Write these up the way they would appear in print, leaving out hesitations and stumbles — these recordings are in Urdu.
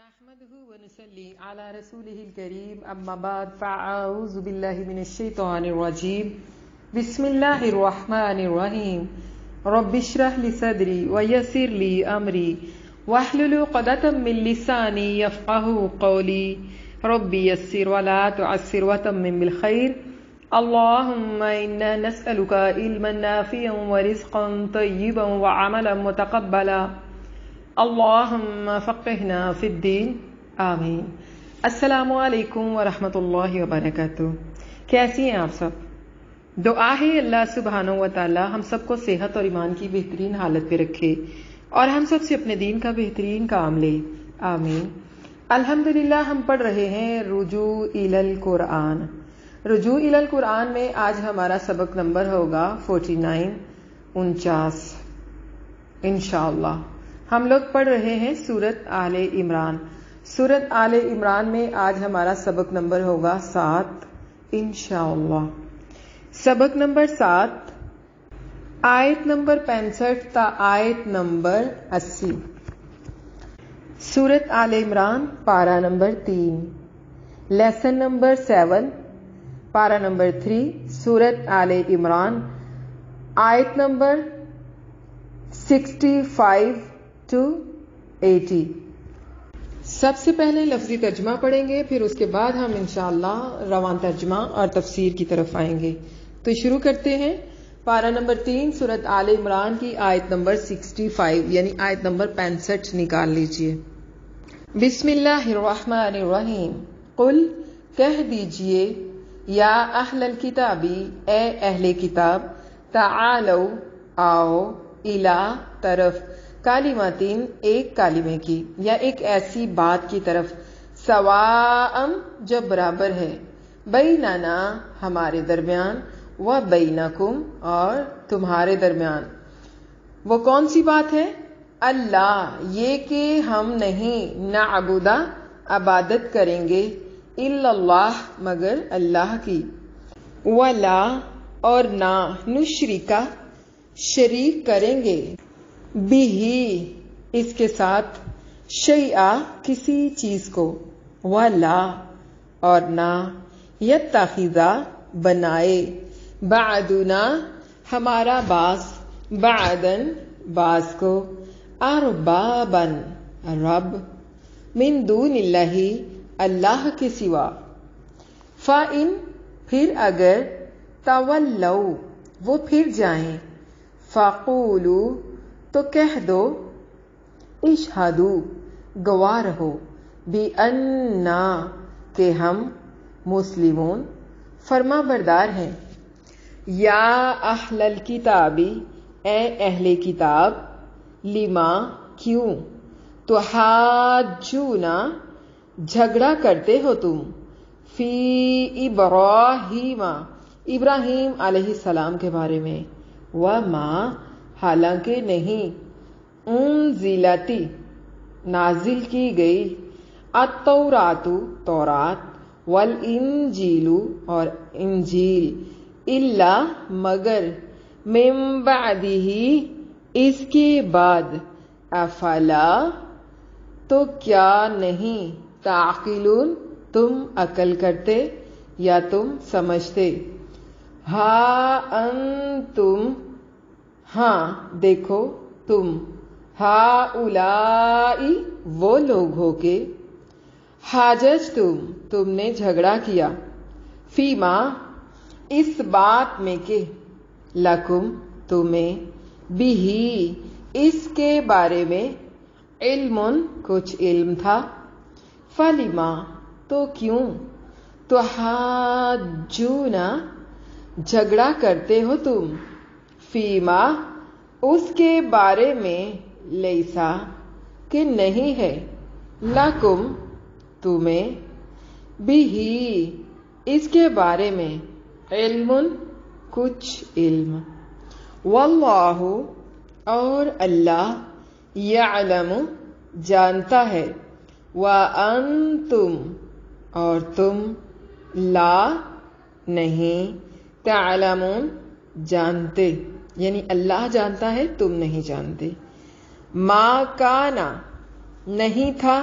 نحمده ونصلي على رسوله الكريم أما بعد فأعوذ بالله من الشيطان الرجيم بسم الله الرحمن الرحيم رب اشرح لي صدري ويسر لي أمري واحلل عقدة من لساني يفقهوا قولي رب يسر ولا تعسر وتمم بالخير اللهم إنا نسألك علما نافعا ورزقا طيبا وعملا متقبلا اللہم فقہنا فی الدین آمین۔ السلام علیکم ورحمۃ وبرکاتہ۔ کیسی ہیں آپ سب؟ دعا ہے اللہ سبحانہ و تعالی ہم سب کو صحت اور ایمان کی بہترین حالت پہ رکھے اور ہم سب سے اپنے دین کا بہترین کام لے، آمین۔ الحمدللہ ہم پڑھ رہے ہیں رجوع الی القرآن۔ رجوع الی القرآن میں آج ہمارا سبق نمبر ہوگا 49 انشاءاللہ۔ ہم لوگ پڑھ رہے ہیں سورت آل عمران۔ سورت آل عمران میں آج ہمارا سبق نمبر ہوگا 7 انشاءاللہ۔ سبق نمبر 7 آیت نمبر 65 تا آیت نمبر 80۔ سورت آل عمران پارہ نمبر 3، لیسن نمبر 7، پارہ نمبر 3، سورت آل عمران، آیت نمبر 65 to 80۔ سب سے پہلے لفظی ترجمہ پڑھیں گے، پھر اس کے بعد ہم انشاءاللہ رواں ترجمہ اور تفسیر کی طرف آئیں گے۔ تو شروع کرتے ہیں۔ پارہ نمبر 3 سورت آل عمران کی آیت نمبر 65 یعنی آیت نمبر 65 نکال لیجئے۔ بسم اللہ الرحمن الرحیم۔ قل کہہ دیجئے، یا اہل الکتابی اے اہل کتاب، تعالو آؤ، الی طرف، کلماتین ایک کلمے کی یا ایک ایسی بات کی طرف، سواء جو برابر ہے، بیننا ہمارے درمیان، و بینکم اور تمہارے درمیان۔ وہ کون سی بات ہے؟ اللہ یہ کہ ہم نہیں، نعبد عبادت کریں گے، الا اللہ مگر اللہ کی، ولا اور نہ، نشرکا شریک کریں گے، بھی اس کے ساتھ، شیئا کسی چیز کو، ولا اور نہ، یتخذا بنائے، بعدنا ہمارا بعض، بعدن بعض کو، اربابن رب، من دون اللہ اللہ کے سوا، فَإِن پھر اگر، تولوا وہ پھر جائیں، فَقُولُوا تو کہہ دو، اشہدو گواہ رہو، بِأَنَّا کہ ہم مسلمون فرما بردار ہیں، یا اہل الکتابی اے اہل کتاب، لما کیوں، تحاجونا جھگڑا کرتے ہو تم، فی ابراہیم ابراہیم علیہ السلام کے بارے میں، وما حالانکہ نہیں، انزلتی نازل کی گئی، التورات تورات، والانجیل اور انجیل، الا مگر، من بعدہ اس کے بعد، افلا تو کیا نہیں، تعقلون تم عقل کرتے یا تم سمجھتے، ہا انتم ہاں دیکھو تم، ہاؤلائی وہ لوگ ہو کے، حاججتم تم نے جھگڑا کیا، فیما اس بات میں کہ، لکم تمہیں، بھی اس کے بارے میں، علم کچھ علم تھا، فلما تو کیوں، تحاجون جھگڑا کرتے ہو تم، فیما اس کے بارے میں، لیسا کہ نہیں ہے، لکم تمہیں، بھی اس کے بارے میں، علم کچھ علم، واللہ اور اللہ، یعلم جانتا ہے، وانتم اور تم، لا نہیں، تعلمون جانتے، یعنی اللہ جانتا ہے تم نہیں جانتے، ما کانا نہیں تھا،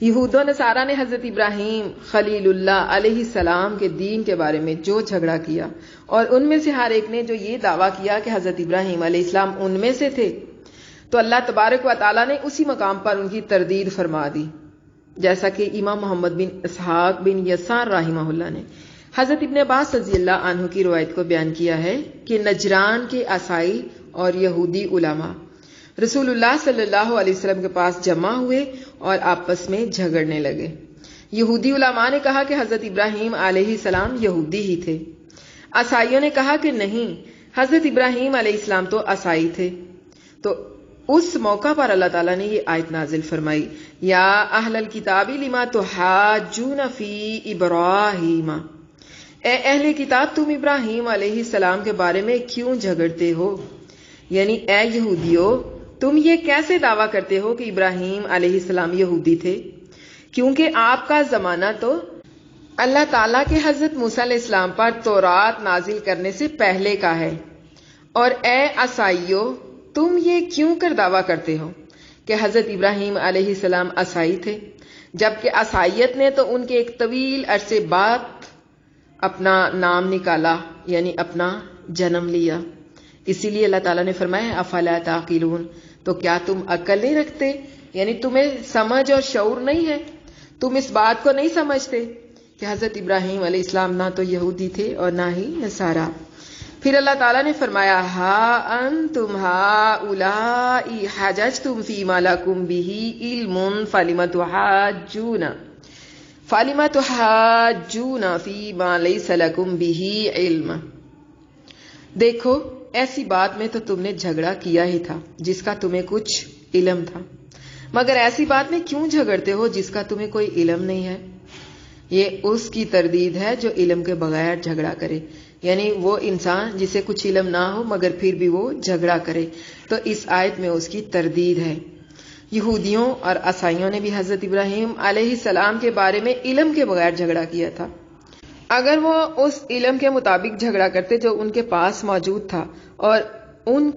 یہود و نصارہ نے حضرت ابراہیم خلیل اللہ علیہ السلام کے دین کے بارے میں جو جھگڑا کیا، اور ان میں سے ہر ایک نے جو یہ دعویٰ کیا کہ حضرت ابراہیم علیہ السلام ان میں سے تھے، تو اللہ تبارک و تعالیٰ نے اسی مقام پر ان کی تردید فرما دی، جیسا کہ امام محمد بن اسحاق بن یسار رحمہ اللہ نے حضرت ابن عباس رضی اللہ عنہ کی روایت کو بیان کیا ہے کہ نجران کے عیسائی اور یہودی علماء رسول اللہ صلی اللہ علیہ وسلم کے پاس جمع ہوئے اور آپس میں جھگڑنے لگے۔ یہودی علماء نے کہا کہ حضرت ابراہیم علیہ السلام یہودی ہی تھے، عیسائیوں نے کہا کہ نہیں، حضرت ابراہیم علیہ السلام تو عیسائی تھے۔ تو اس موقع پر اللہ تعالیٰ نے یہ آیت نازل فرمائی، یا اہل الکتاب لما تحاجون فی ابراہیم، اے اہل کتاب تم ابراہیم علیہ السلام کے بارے میں کیوں جھگڑتے ہو؟ یعنی اے یہودیو، تم یہ کیسے دعویٰ کرتے ہو کہ ابراہیم علیہ السلام یہودی تھے؟ کیونکہ آپ کا زمانہ تو اللہ تعالیٰ کے حضرت موسیٰ علیہ السلام پر تورات نازل کرنے سے پہلے کا ہے، اور اے عیسائیو، تم یہ کیوں کر دعویٰ کرتے ہو کہ حضرت ابراہیم علیہ السلام عیسائی تھے، جبکہ عیسائیت نے تو ان کے ایک طویل عرصے بعد اپنا نام نکالا، یعنی اپنا جنم لیا۔ اسی لیے اللہ تعالیٰ نے فرمایا افلا تعقلون، تو کیا تم عقل نہیں رکھتے؟ یعنی تمہیں سمجھ اور شعور نہیں ہے، تم اس بات کو نہیں سمجھتے کہ حضرت ابراہیم علیہ السلام نہ تو یہودی تھے اور نہ ہی نصارہ۔ پھر اللہ تعالیٰ نے فرمایا ہا انتم ہؤلاء حججتم فیما لکم بہ علم فلم تحاجون فیما لیس لکم بہ علم۔ دیکھو، ایسی بات میں تو تم نے جھگڑا کیا ہی تھا جس کا تمہیں کچھ علم تھا، مگر ایسی بات میں کیوں جھگڑتے ہو جس کا تمہیں کوئی علم نہیں ہے؟ یہ اس کی تردید ہے جو علم کے بغیر جھگڑا کرے، یعنی وہ انسان جسے کچھ علم نہ ہو مگر پھر بھی وہ جھگڑا کرے، تو اس آیت میں اس کی تردید ہے۔ یہودیوں اور عیسائیوں نے بھی حضرت ابراہیم علیہ السلام کے بارے میں علم کے بغیر جھگڑا کیا تھا۔ اگر وہ اس علم کے مطابق جھگڑا کرتے جو ان کے پاس موجود تھا اور ان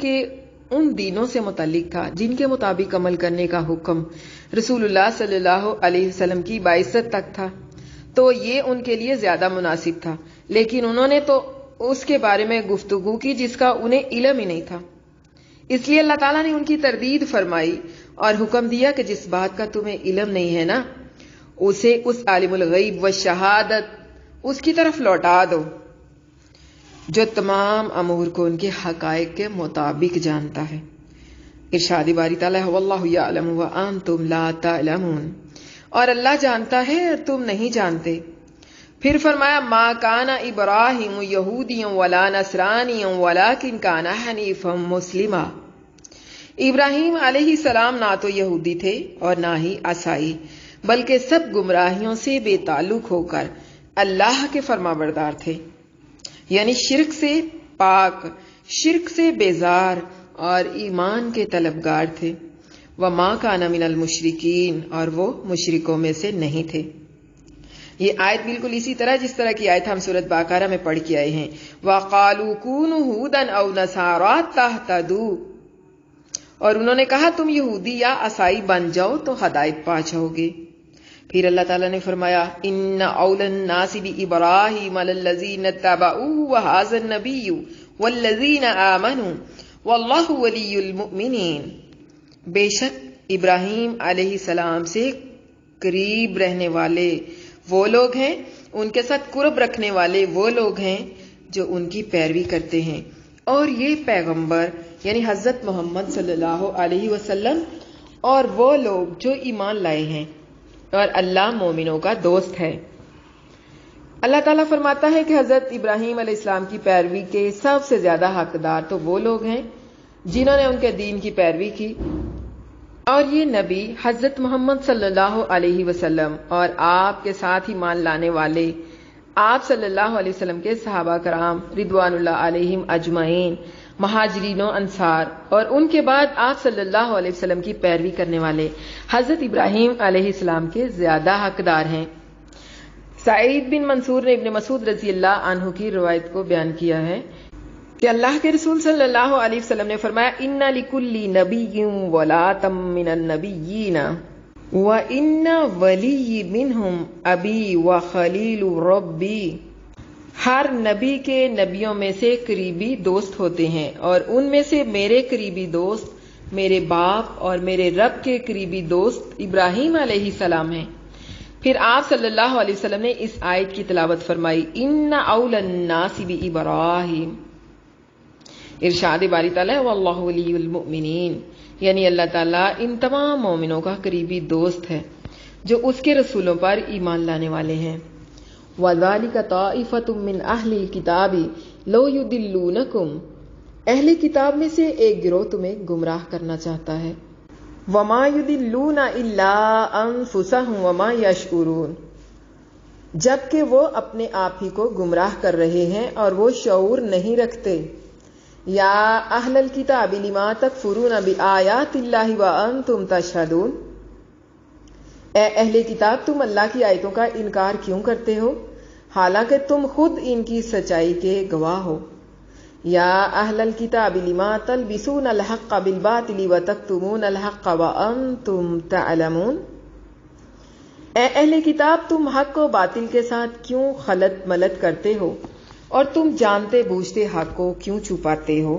دینوں سے متعلق تھا جن کے مطابق عمل کرنے کا حکم رسول اللہ صلی اللہ علیہ وسلم کی بعثت تک تھا، تو یہ ان کے لیے زیادہ مناسب تھا، لیکن انہوں نے تو اس کے بارے میں گفتگو کی جس کا انہیں علم ہی نہیں تھا۔ اس لیے اللہ تعالیٰ نے ان کی تردید فرمائی اور حکم دیا کہ جس بات کا تمہیں علم نہیں ہے نا، اسے اس عالم الغیب و شہادت اس کی طرف لوٹا دو جو تمام امور کو ان کے حقائق کے مطابق جانتا ہے۔ ارشاد باری تعالیٰ واللہ یعلم وانتم لا تعلمون، اور اللہ جانتا ہے اور تم نہیں جانتے۔ پھر فرمایا ما کان ابراہیم یہودیا ولا نصرانیا ولکن کان حنیفا مسلما، ابراہیم علیہ السلام نہ تو یہودی تھے اور نہ ہی عیسائی، بلکہ سب گمراہیوں سے بے تعلق ہو کر اللہ کے فرمانبردار تھے، یعنی شرک سے پاک، شرک سے بیزار اور ایمان کے طلبگار تھے۔ وما کان من المشرکین، اور وہ مشرکوں میں سے نہیں تھے۔ یہ آیت بالکل اسی طرح جس طرح کی آیت ہم سورۃ بقرہ میں پڑھ کے آئے ہیں، وَقَالُوا كُونُوا هُودًا أَوْ نَصَارَىٰ تَهْتَدُوا، اور انہوں نے کہا تم یہودی یا عیسائی بن جاؤ تو ہدایت پا جاؤ گے۔ پھر اللہ تعالیٰ نے فرمایا ان اولى الناس بابراہیم للذین اتبعوه وهذا النبی والذین آمنوا واللہ ولی المؤمنین، بے شک ابراہیم علیہ السلام سے قریب رہنے والے وہ لوگ ہیں، ان کے ساتھ قرب رکھنے والے وہ لوگ ہیں جو ان کی پیروی کرتے ہیں، اور یہ پیغمبر یعنی حضرت محمد صلی اللہ علیہ وسلم اور وہ لوگ جو ایمان لائے ہیں، اور اللہ مومنوں کا دوست ہے۔ اللہ تعالیٰ فرماتا ہے کہ حضرت ابراہیم علیہ السلام کی پیروی کے سب سے زیادہ حقدار تو وہ لوگ ہیں جنہوں نے ان کے دین کی پیروی کی، اور یہ نبی حضرت محمد صلی اللہ علیہ وسلم اور آپ کے ساتھ ہی مان لانے والے آپ صلی اللہ علیہ وسلم کے صحابہ کرام رضوان اللہ علیہم اجمعین، مہاجرین و انصار، اور ان کے بعد آپ صلی اللہ علیہ وسلم کی پیروی کرنے والے حضرت ابراہیم علیہ السلام کے زیادہ حقدار ہیں۔ سعید بن منصور نے ابن مسعود رضی اللہ عنہ کی روایت کو بیان کیا ہے کہ اللہ کے رسول صلی اللہ علیہ وسلم نے فرمایا ان لکل نبی ولاۃ من النبیین، وَإِنَّ وَلِيِّ مِنْهُمْ أَبِي وَخَلِيلُ رَبِّي، ہر نبی کے نبیوں میں سے قریبی دوست ہوتے ہیں، اور ان میں سے میرے قریبی دوست میرے باپ اور میرے رب کے قریبی دوست ابراہیم علیہ السلام ہیں۔ پھر آپ صلی اللہ علیہ وسلم نے اس آیت کی تلاوت فرمائی، ان اول الناس بابراہیم، ارشاد باری تعالیٰ واللہ ولی المؤمنین، یعنی اللہ تعالیٰ ان تمام مومنوں کا قریبی دوست ہے جو اس کے رسولوں پر ایمان لانے والے ہیں۔ وَذَلِكَ طَائِفَةٌ مِّنْ أَهْلِ الْكِتَابِ لَوْ يُضِلُّونَكُمْ، اہل کتاب میں سے ایک گروہ تمہیں گمراہ کرنا چاہتا ہے۔ وَمَا يُضِلُّونَ إِلَّا أَنفُسَهُمْ وَمَا يَشْعُرُونَ، جبکہ وہ اپنے آپ ہی کو گمراہ کر رہے ہیں اور وہ شعور نہیں رکھتے۔ یا اہل الکتاب لما تکفرون بآیات اللہ وانتم تشہدون، اے اہل کتاب تم اللہ کی آیتوں کا انکار کیوں کرتے ہو حالانکہ تم خود ان کی سچائی کے گواہ ہو۔ یا اہل الکتاب لما تلبسون الحق بالباطل وتکتمون الحق وانتم تعلمون، اے اہل کتاب تم حق و باطل کے ساتھ کیوں خلط ملط کرتے ہو اور تم جانتے بوجھتے حق کو کیوں چھپاتے ہو۔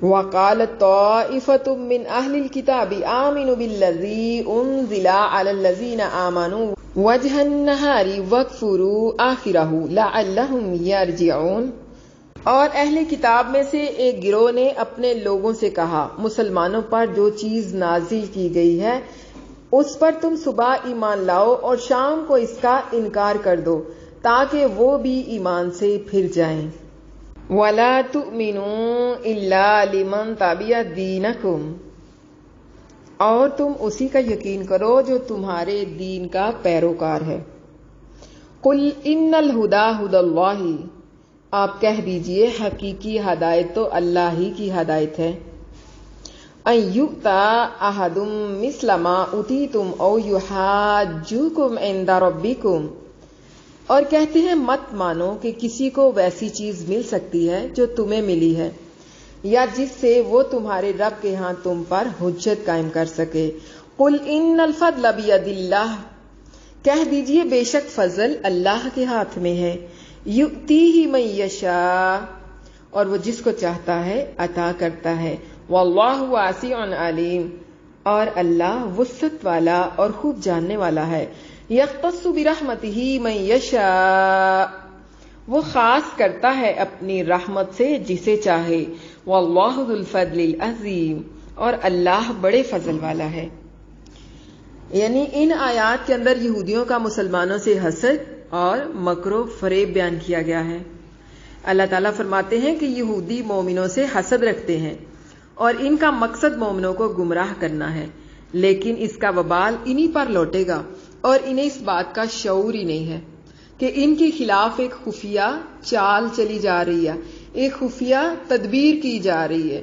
وَقَالَتْ طَائِفَةٌ مِّنْ أَهْلِ الْكِتَابِ آمِنُوا بِالَّذِي أُنزِلَ عَلَى الَّذِينَ آمَنُوا وَجْهَ النَّهَارِ وَاكْفُرُوا آخِرَهُ لَعَلَّهُمْ يَرْجِعُونَ، اور اہل کتاب میں سے ایک گروہ نے اپنے لوگوں سے کہا، مسلمانوں پر جو چیز نازل کی گئی ہے اس پر تم صبح ایمان لاؤ اور شام کو اس کا انکار کر دو تاکہ وہ بھی ایمان سے پھر جائیں۔ وَلَا تُؤْمِنُوا إِلَّا لِمَنْ تَبِعَ دِينَكُمْ، اور تم اسی کا یقین کرو جو تمہارے دین کا پیروکار ہے۔ قُلْ إِنَّ الْهُدَى هُدَى اللَّهِ، آپ کہہ دیجئے حقیقی ہدایت تو اللہ ہی کی ہدایت ہے۔ أَن يُؤْتَى أَحَدٌ مِثْلَ مَا أُوتِيتُمْ أَوْ يُحَاجُّوكُمْ عِندَ رَبِّكُمْ، اور کہتے ہیں مت مانو کہ کسی کو ویسی چیز مل سکتی ہے جو تمہیں ملی ہے، یا جس سے وہ تمہارے رب کے ہاں تم پر حجت قائم کر سکے۔ قُلْ إِنَّ الْفَضْلَ بِيَدِ اللَّهِ، کہہ دیجئے بے شک فضل اللہ کے ہاتھ میں ہے۔ يُؤْتِيهِ مَن يَشَاءُ، اور وہ جس کو چاہتا ہے عطا کرتا ہے۔ وَاللَّهُ وَاسِعٌ عَلِيمٌ، اور اللہ وسعت والا اور خوب جاننے والا ہے۔ یختص برحمتہ من یشاء، وہ خاص کرتا ہے اپنی رحمت سے جسے چاہے۔ واللہ ذو الفضل العظیم، اور اللہ بڑے فضل والا ہے۔ یعنی ان آیات کے اندر یہودیوں کا مسلمانوں سے حسد اور مکر و فریب بیان کیا گیا ہے۔ اللہ تعالیٰ فرماتے ہیں کہ یہودی مومنوں سے حسد رکھتے ہیں اور ان کا مقصد مومنوں کو گمراہ کرنا ہے، لیکن اس کا وبال انہی پر لوٹے گا اور انہیں اس بات کا شعور ہی نہیں ہے کہ ان کے خلاف ایک خفیہ چال چلی جا رہی ہے، ایک خفیہ تدبیر کی جا رہی ہے۔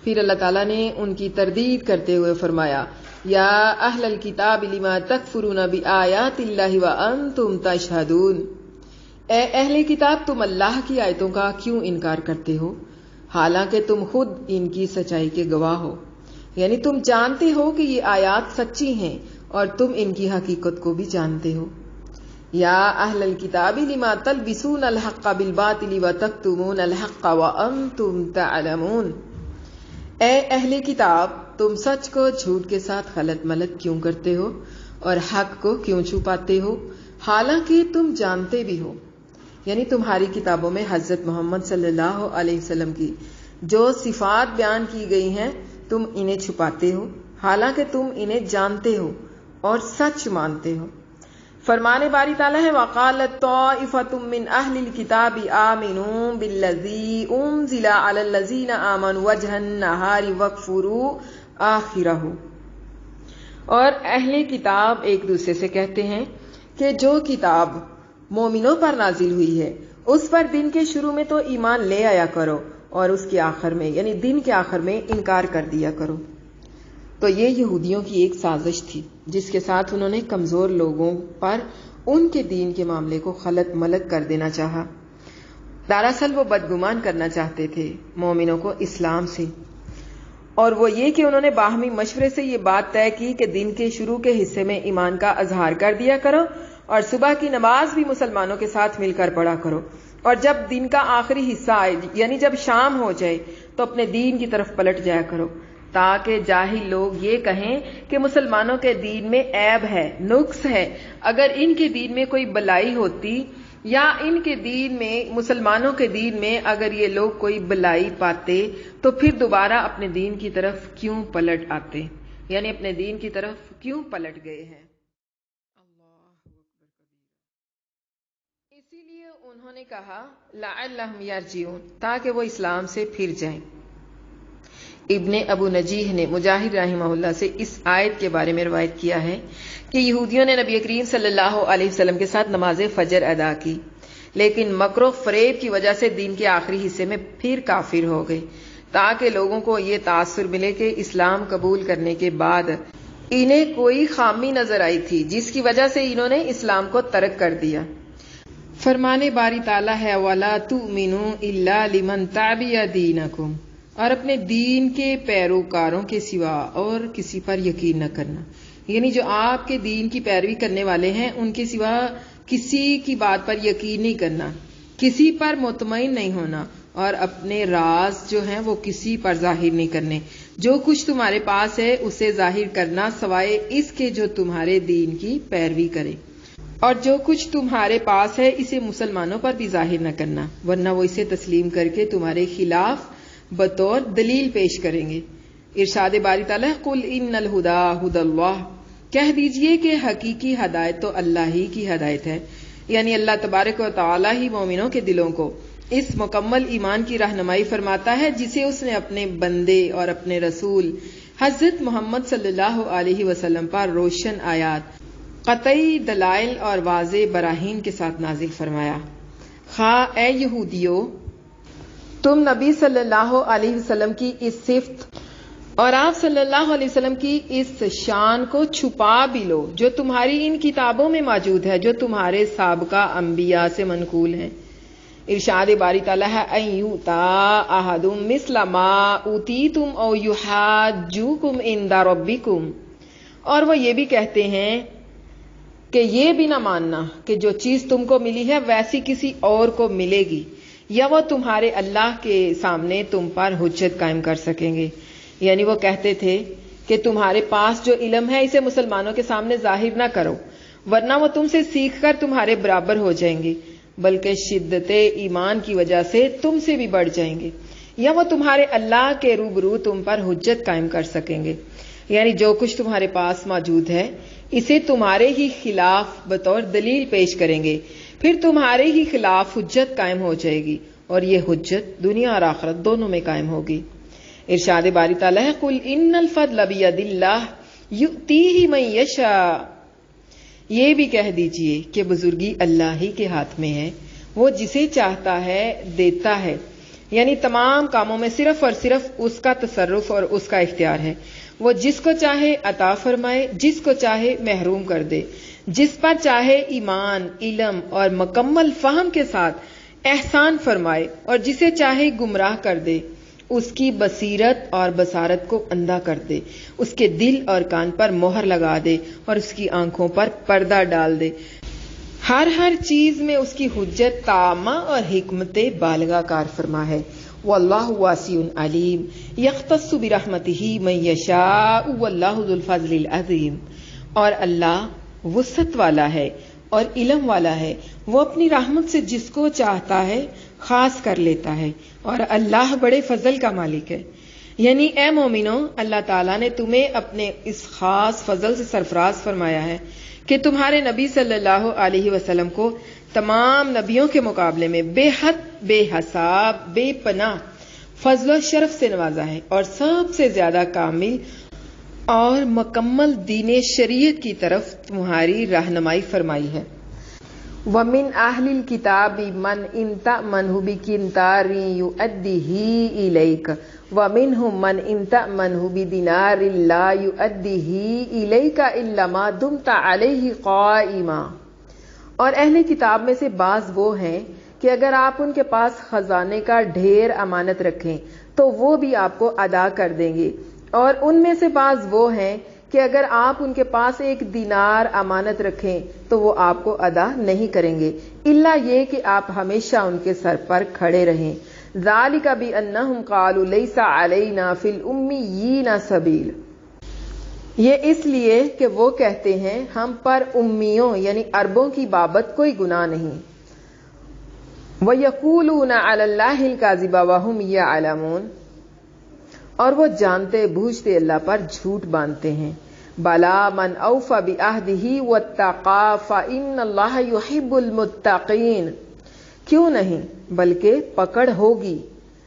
پھر اللہ تعالیٰ نے ان کی تردید کرتے ہوئے فرمایا، یا اہل الکتاب لما تکفرون بآیات اللہ وانتم تشہدون، اے اہل کتاب تم اللہ کی آیتوں کا کیوں انکار کرتے ہو حالانکہ تم خود ان کی سچائی کے گواہ ہو، یعنی تم جانتے ہو کہ یہ آیات سچی ہیں اور تم ان کی حقیقت کو بھی جانتے ہو۔ یا اہل الکتاب لما تلبسون الحق بالباطل وتکتمون الحق وانتم تعلمون، اے اہل کتاب تم سچ کو جھوٹ کے ساتھ خلط ملط کیوں کرتے ہو اور حق کو کیوں چھپاتے ہو حالانکہ تم جانتے بھی ہو۔ یعنی تمہاری کتابوں میں حضرت محمد صلی اللہ علیہ وسلم کی جو صفات بیان کی گئی ہیں تم انہیں چھپاتے ہو حالانکہ تم انہیں جانتے ہو اور سچ مانتے ہو۔ فرمان باری تعالیٰ ہے، وَقَالَتْ طَائِفَةٌ مِّنْ أَهْلِ الْكِتَابِ آمِنُوا بِالَّذِي أُنزِلَ عَلَى الَّذِينَ آمَنُوا وَجْهَ النَّهَارِ وَاكْفُرُوا آخِرَهُ، اور اہل کتاب ایک دوسرے سے کہتے ہیں کہ جو کتاب مومنوں پر نازل ہوئی ہے اس پر دن کے شروع میں تو ایمان لے آیا کرو اور اس کے آخر میں یعنی دن کے آخر میں انکار کر دیا کرو۔ تو یہ یہودیوں کی ایک سازش تھی جس کے ساتھ انہوں نے کمزور لوگوں پر ان کے دین کے معاملے کو خلط ملط کر دینا چاہا۔ دراصل وہ بدگمان کرنا چاہتے تھے مومنوں کو اسلام سے، اور وہ یہ کہ انہوں نے باہمی مشورے سے یہ بات طے کی کہ دن کے شروع کے حصے میں ایمان کا اظہار کر دیا کرو اور صبح کی نماز بھی مسلمانوں کے ساتھ مل کر پڑھا کرو، اور جب دن کا آخری حصہ آئے یعنی جب شام ہو جائے تو اپنے دین کی طرف پلٹ جایا کرو، تاکہ جاہل لوگ یہ کہیں کہ مسلمانوں کے دین میں عیب ہے، نقص ہے۔ اگر ان کے دین میں کوئی بلائی ہوتی یا ان کے دین میں، مسلمانوں کے دین میں اگر یہ لوگ کوئی بلائی پاتے تو پھر دوبارہ اپنے دین کی طرف کیوں پلٹ آتے، یعنی اپنے دین کی طرف کیوں پلٹ گئے ہیں۔ اسی لیے انہوں نے کہا لعلہم یرجعون، تاکہ وہ اسلام سے پھر جائیں۔ ابن ابو نجیح نے مجاہد رحمہ اللہ سے اس آیت کے بارے میں روایت کیا ہے کہ یہودیوں نے نبی کریم صلی اللہ علیہ وسلم کے ساتھ نماز فجر ادا کی، لیکن مکر و فریب کی وجہ سے دین کے آخری حصے میں پھر کافر ہو گئے، تاکہ لوگوں کو یہ تاثر ملے کہ اسلام قبول کرنے کے بعد انہیں کوئی خامی نظر آئی تھی جس کی وجہ سے انہوں نے اسلام کو ترک کر دیا۔ فرمانے باری تعالیٰ ہے وَلَا تُؤْمِنُوا إِلَّا لِمَنْ تَبِعَ دِینَكُمْ، اور اپنے دین کے پیروکاروں کے سوا اور کسی پر یقین نہ کرنا، یعنی جو آپ کے دین کی پیروی کرنے والے ہیں ان کے سوا کسی کی بات پر یقین نہیں کرنا، کسی پر مطمئن نہیں ہونا، اور اپنے راز جو ہیں وہ کسی پر ظاہر نہیں کرنے۔ جو کچھ تمہارے پاس ہے اسے ظاہر کرنا سوائے اس کے جو تمہارے دین کی پیروی کرے، اور جو کچھ تمہارے پاس ہے اسے مسلمانوں پر بھی ظاہر نہ کرنا، ورنہ وہ اسے تسلیم کر کے تمہارے خلاف بطور دلیل پیش کریں گے۔ ارشاد باری تعالیٰ قل ان الہدی ھدی اللہ، کہہ دیجئے کہ حقیقی ہدایت تو اللہ ہی کی ہدایت ہے، یعنی اللہ تبارک و تعالیٰ ہی مومنوں کے دلوں کو اس مکمل ایمان کی رہنمائی فرماتا ہے جسے اس نے اپنے بندے اور اپنے رسول حضرت محمد صلی اللہ علیہ وسلم پر روشن آیات، قطعی دلائل اور واضح براہین کے ساتھ نازل فرمایا۔ خواہ اے یہودیو تم نبی صلی اللہ علیہ وسلم کی اس صفت اور آپ صلی اللہ علیہ وسلم کی اس شان کو چھپا بھی لو جو تمہاری ان کتابوں میں موجود ہے جو تمہارے سابقہ انبیاء سے منقول ہیں۔ ارشاد باری تعالیٰ ہے ان یؤتی احد مثل ما اوتیتم او یحاجوکم عند ربکم، اور وہ یہ بھی کہتے ہیں کہ یہ بھی نہ ماننا کہ جو چیز تم کو ملی ہے ویسی کسی اور کو ملے گی، یا وہ تمہارے اللہ کے سامنے تم پر حجت قائم کر سکیں گے۔ یعنی وہ کہتے تھے کہ تمہارے پاس جو علم ہے اسے مسلمانوں کے سامنے ظاہر نہ کرو، ورنہ وہ تم سے سیکھ کر تمہارے برابر ہو جائیں گے، بلکہ شدت ایمان کی وجہ سے تم سے بھی بڑھ جائیں گے، یا وہ تمہارے اللہ کے روبرو تم پر حجت قائم کر سکیں گے۔ یعنی جو کچھ تمہارے پاس موجود ہے اسے تمہارے ہی خلاف بطور دلیل پیش کریں گے، پھر تمہارے ہی خلاف حجت قائم ہو جائے گی، اور یہ حجت دنیا اور آخرت دونوں میں قائم ہوگی۔ ارشاد باری تعالیٰ ہے قل ان الفضل بید اللہ یؤتیہ من یشاء، یہ بھی کہہ دیجئے کہ بزرگی اللہ ہی کے ہاتھ میں ہے، وہ جسے چاہتا ہے دیتا ہے، یعنی تمام کاموں میں صرف اور صرف اس کا تصرف اور اس کا اختیار ہے، وہ جس کو چاہے عطا فرمائے، جس کو چاہے محروم کر دے، جس پر چاہے ایمان، علم اور مکمل فہم کے ساتھ احسان فرمائے، اور جسے چاہے گمراہ کر دے، اس کی بصیرت اور بصارت کو اندھا کر دے، اس کے دل اور کان پر مہر لگا دے اور اس کی آنکھوں پر پردہ ڈال دے، ہر چیز میں اس کی حجت تامہ اور حکمت بالغہ کار فرما ہے۔ واللہ واسع علیم یختص برحمتہ من یشاء واللہ ذو الفضل العظیم، اور اللہ وسعت والا ہے اور علم والا ہے، وہ اپنی رحمت سے جس کو چاہتا ہے خاص کر لیتا ہے، اور اللہ بڑے فضل کا مالک ہے۔ یعنی اے مومنو، اللہ تعالیٰ نے تمہیں اپنے اس خاص فضل سے سرفراز فرمایا ہے کہ تمہارے نبی صلی اللہ علیہ وسلم کو تمام نبیوں کے مقابلے میں بے حد، بے حساب، بے پناہ فضل و شرف سے نوازا ہے، اور سب سے زیادہ کامل اور مکمل دین شریعت کی طرف تمہاری رہنمائی فرمائی ہے۔ وَمِنْ أَهْلِ الْكِتَابِ مَنْ إِنْ تَأْمَنْهُ بِقِنْطَارٍ يُؤَدِّهِ إِلَيْكَ وَمِنْهُمْ مَنْ إِنْ تَأْمَنْهُ بِدِينَارٍ لَا يُؤَدِّهِ إِلَيْكَ إِلَّا مَا دُمْتَ عَلَيْهِ قَائِمًا، اور اہل کتاب میں سے بعض وہ ہیں کہ اگر آپ ان کے پاس خزانے کا ڈھیر امانت رکھیں تو وہ بھی آپ کو ادا کر دیں گے، اور ان میں سے بعض وہ ہیں کہ اگر آپ ان کے پاس 1 دینار امانت رکھیں تو وہ آپ کو ادا نہیں کریں گے، الا یہ کہ آپ ہمیشہ ان کے سر پر کھڑے رہیں۔ ذالک بانہم قالوا لیس علینا فی الامیین سبیل، یہ اس لیے کہ وہ کہتے ہیں ہم پر امیوں یعنی عربوں کی بابت کوئی گناہ نہیں۔ وَيَقُولُونَ عَلَى اللَّهِ الْكَاذِبَ وَهُمْ يَعْلَمُونَ، اور وہ جانتے بوجھتے اللہ پر جھوٹ باندھتے ہیں۔ بَلَا مَنْ أَوْفَى بِعَهْدِهِ وَاتَّقَى فَإِنَّ اللَّهَ يُحِبُّ الْمُتَّقِينَ، کیوں نہیں بلکہ پکڑ ہوگی،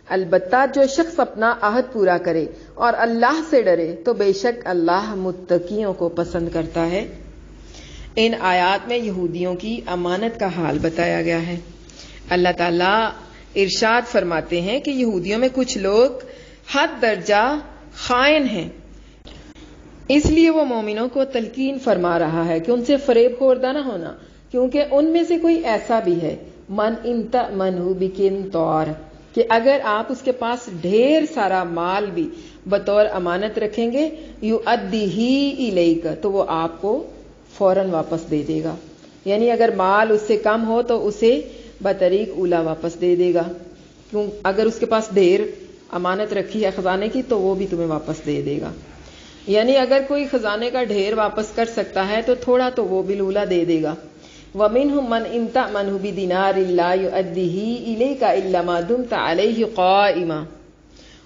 البتہ جو شخص اپنا عہد پورا کرے اور اللہ سے ڈرے تو بے شک اللہ متقیوں کو پسند کرتا ہے۔ ان آیات میں یہودیوں کی امانت کا حال بتایا گیا ہے۔ اللہ تعالیٰ ارشاد فرماتے ہیں کہ یہودیوں میں کچھ لوگ حد درجہ خائن ہیں، اس لیے وہ مومنوں کو تلقین فرما رہا ہے کہ ان سے فریب خوردہ نہ ہونا، کیونکہ ان میں سے کوئی ایسا بھی ہے من انتأمنہ بقنطار، کہ اگر آپ اس کے پاس ڈھیر سارا مال بھی بطور امانت رکھیں گے یؤدیہ الیک، تو وہ آپ کو فوراً واپس دے دے گا، یعنی اگر مال اس سے کم ہو تو اسے بطریق اولا واپس دے دے گا، کیوں اگر اس کے پاس ڈھیر امانت رکھی ہے خزانے کی تو وہ بھی تمہیں واپس دے دے گا، یعنی اگر کوئی خزانے کا ڈھیر واپس کر سکتا ہے تو تھوڑا تو وہ بالولا دے دے گا۔ وَمِنْهُمْ مَنْ إِنْ تَأْمَنْهُ بِدِنَارٍ لَا يُؤَدِّهِ إِلَيْكَ إِلَّا مَا دُمْتَ عَلَيْهِ قَائِمًا،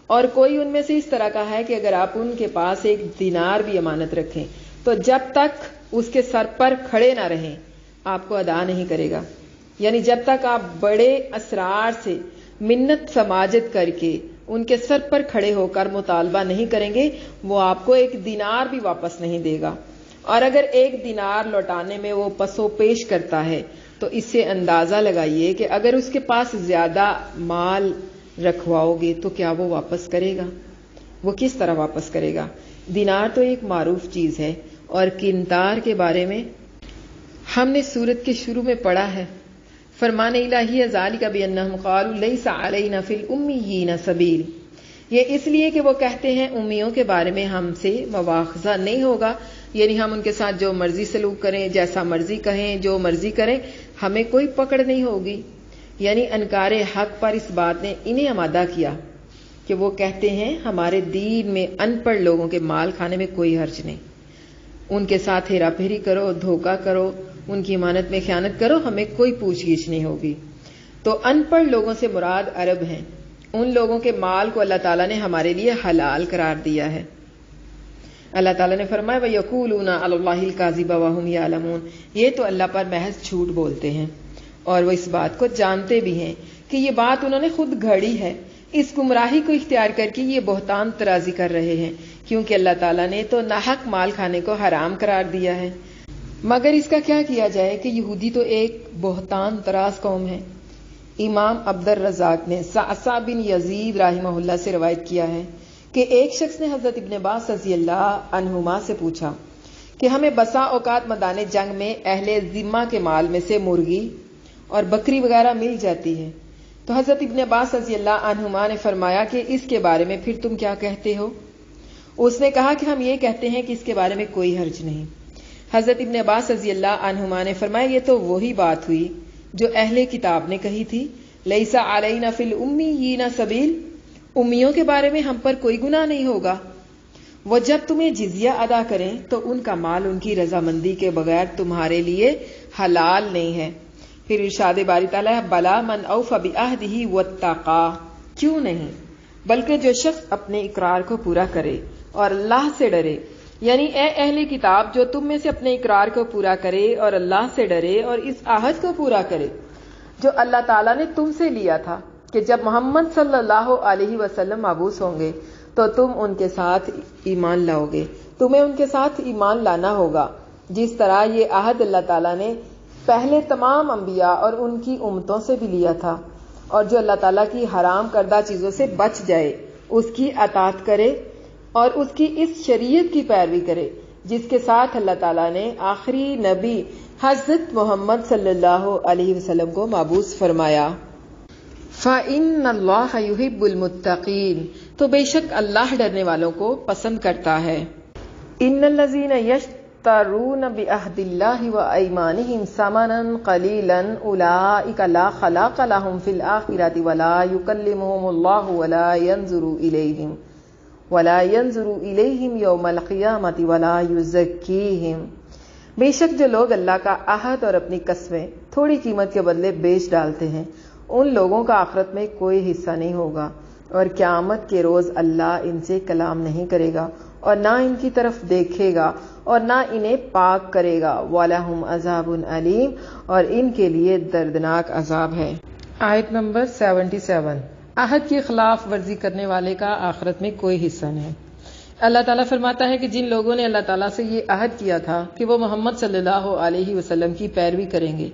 اور کوئی ان میں سے اس طرح کا ہے کہ اگر آپ ان کے پاس 1 دینار بھی امانت رکھیں تو جب تک اس کے سر پر کھڑے نہ رہیں آپ کو ادا نہیں کرے گا، یعنی جب تک آپ بڑے اسرار سے منت سماجت کر کے ان کے سر پر کھڑے ہو کر مطالبہ نہیں کریں گے وہ آپ کو 1 دینار بھی واپس نہیں دے گا، اور اگر 1 دینار لوٹانے میں وہ پسو پیش کرتا ہے تو اس سے اندازہ لگائیے کہ اگر اس کے پاس زیادہ مال رکھواؤ گے تو کیا وہ واپس کرے گا، وہ کس طرح واپس کرے گا۔ دینار تو ایک معروف چیز ہے، اور قنطار کے بارے میں ہم نے سورت کے شروع میں پڑھا ہے، فرمان الہی ہے ذالک بانہم قالوا لیس علینا فی الامیین سبیل، یہ اس لیے کہ وہ کہتے ہیں امیوں کے بارے میں ہم سے مواخذہ نہیں ہوگا، یعنی ہم ان کے ساتھ جو مرضی سلوک کریں، جیسا مرضی کہیں، جو مرضی کریں، ہمیں کوئی پکڑ نہیں ہوگی، یعنی انکار حق پر اس بات نے انہیں آمادہ کیا کہ وہ کہتے ہیں ہمارے دین میں ان پڑھ لوگوں کے مال کھانے میں کوئی حرج نہیں، ان کے ساتھ ہیرا پھیری کرو، دھوکہ کرو، ان کی امانت میں خیانت کرو، ہمیں کوئی پوچھ گچھ نہیں ہوگی۔ تو ان پڑھ لوگوں سے مراد عرب ہیں، ان لوگوں کے مال کو اللہ تعالیٰ نے ہمارے لیے حلال قرار دیا ہے۔ اللہ تعالیٰ نے فرمایا وَيَقُولُونَ عَلَى اللَّهِ الْكَاذِبَ وَهُمْ يَعْلَمُونَ، یہ تو اللہ پر محض جھوٹ بولتے ہیں اور وہ اس بات کو جانتے بھی ہیں کہ یہ بات انہوں نے خود گھڑی ہے، اس گمراہی کو اختیار کر کے یہ بہتان ترازی کر رہے ہیں، کیونکہ اللہ تعالیٰ نے تو ناحق مال کھانے کو حرام قرار دیا ہے۔ مگر اس کا کیا کیا جائے کہ یہودی تو ایک بہتان تراز قوم ہے۔ امام عبد الرزاق نے صعصع بن یزید رحمہ اللہ سے روایت کیا ہے کہ ایک شخص نے حضرت ابن عباس رضی اللہ عنہما سے پوچھا کہ ہمیں بسا اوقات میدان جنگ میں اہل ذمہ کے مال میں سے مرغی اور بکری وغیرہ مل جاتی ہے، تو حضرت ابن عباس رضی اللہ عنہما نے فرمایا کہ اس کے بارے میں پھر تم کیا کہتے ہو؟ اس نے کہا کہ ہم یہ کہتے ہیں کہ اس کے بارے میں کوئی حرج نہیں۔ حضرت ابن عباس رضی اللہ عنہما نے فرمایا یہ تو وہی بات ہوئی جو اہل کتاب نے کہی تھی، لیس علینا فی الامیین سبیل، امیوں کے بارے میں ہم پر کوئی گناہ نہیں ہوگا، وہ جب تمہیں جزیہ ادا کریں تو ان کا مال ان کی رضامندی کے بغیر تمہارے لیے حلال نہیں ہے۔ پھر ارشاد باری تعالیٰ بلا من اوفی بعہدہ واتقی، کیوں نہیں بلکہ جو شخص اپنے اقرار کو پورا کرے اور اللہ سے ڈرے، یعنی اے اہل کتاب جو تم میں سے اپنے اقرار کو پورا کرے اور اللہ سے ڈرے اور اس عہد کو پورا کرے جو اللہ تعالیٰ نے تم سے لیا تھا کہ جب محمد صلی اللہ علیہ وسلم مبعوث ہوں گے تو تم ان کے ساتھ ایمان لاؤ گے، تمہیں ان کے ساتھ ایمان لانا ہوگا جس طرح یہ عہد اللہ تعالیٰ نے پہلے تمام انبیاء اور ان کی امتوں سے بھی لیا تھا، اور جو اللہ تعالیٰ کی حرام کردہ چیزوں سے بچ جائے اس کی اطاعت کرے اور اس کی اس شریعت کی پیروی کرے جس کے ساتھ اللہ تعالیٰ نے آخری نبی حضرت محمد صلی اللہ علیہ وسلم کو مبعوث فرمایا۔ فَإِنَّ اللَّهَ يُحِبُّ الْمُتَّقِينَ، تو بے شک اللہ ڈرنے والوں کو پسند کرتا ہے۔ إِنَّ الَّذِينَ يَشْتَرُونَ بِعَهْدِ اللَّهِ وَأَيْمَانِهِمْ ثَمَنًا قَلِيلًا أُولَئِكَ لَا خَلَاقَ لَهُمْ فِي الْآخِرَةِ وَلَا يُكَلِّمُهُمُ اللَّهُ وَلَا يَنظُرُ إِلَيْهِمْ يَوْمَ الْقِيَامَةِ وَلَا يُزَكِّيهِمْ، بے شک جو لوگ اللہ کا عہد اور اپنی قسمیں تھوڑی قیمت کے بدلے بیچ ڈالتے ہیں، ان لوگوں کا آخرت میں کوئی حصہ نہیں ہوگا، اور قیامت کے روز اللہ ان سے کلام نہیں کرے گا اور نہ ان کی طرف دیکھے گا اور نہ انہیں پاک کرے گا۔ وَلَهُمْ عَذَابٌ أَلِيمٌ، اور ان کے لیے دردناک عذاب ہے۔ آیت نمبر 77، عہد کی خلاف ورزی کرنے والے کا آخرت میں کوئی حصہ نہیں۔ اللہ تعالیٰ فرماتا ہے کہ جن لوگوں نے اللہ تعالیٰ سے یہ عہد کیا تھا کہ وہ محمد صلی اللہ علیہ وسلم کی پیروی کریں گے،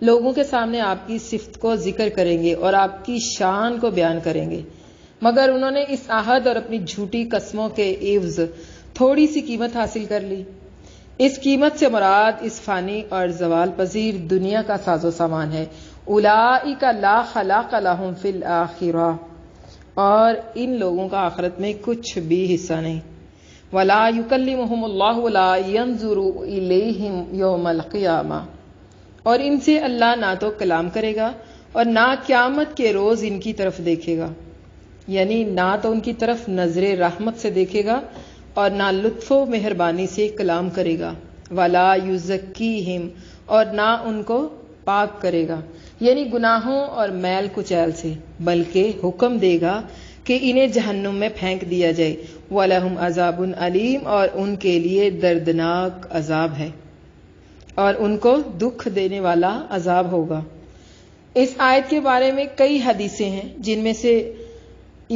لوگوں کے سامنے آپ کی صفت کو ذکر کریں گے اور آپ کی شان کو بیان کریں گے، مگر انہوں نے اس عہد اور اپنی جھوٹی قسموں کے عوض تھوڑی سی قیمت حاصل کر لی۔ اس قیمت سے مراد اس فانی اور زوال پذیر دنیا کا ساز و سامان ہے۔ اولئک لا خلاق لہم فی الآخرہ، اور ان لوگوں کا آخرت میں کچھ بھی حصہ نہیں۔ ولا یکلمہم اللہ ولا ینظر الیہم یوم القیامہ، اور ان سے اللہ نہ تو کلام کرے گا اور نہ قیامت کے روز ان کی طرف دیکھے گا، یعنی نہ تو ان کی طرف نظر رحمت سے دیکھے گا اور نہ لطف و مہربانی سے کلام کرے گا۔ ولا یزکیہم، اور نہ ان کو پاک کرے گا، یعنی گناہوں اور میل کچیل سے، بلکہ حکم دے گا کہ انہیں جہنم میں پھینک دیا جائے۔ وَلَهُمْ عَذَابٌ أَلِيمٌ، اور ان کے لیے دردناک عذاب ہے اور ان کو دکھ دینے والا عذاب ہوگا۔ اس آیت کے بارے میں کئی حدیثیں ہیں، جن میں سے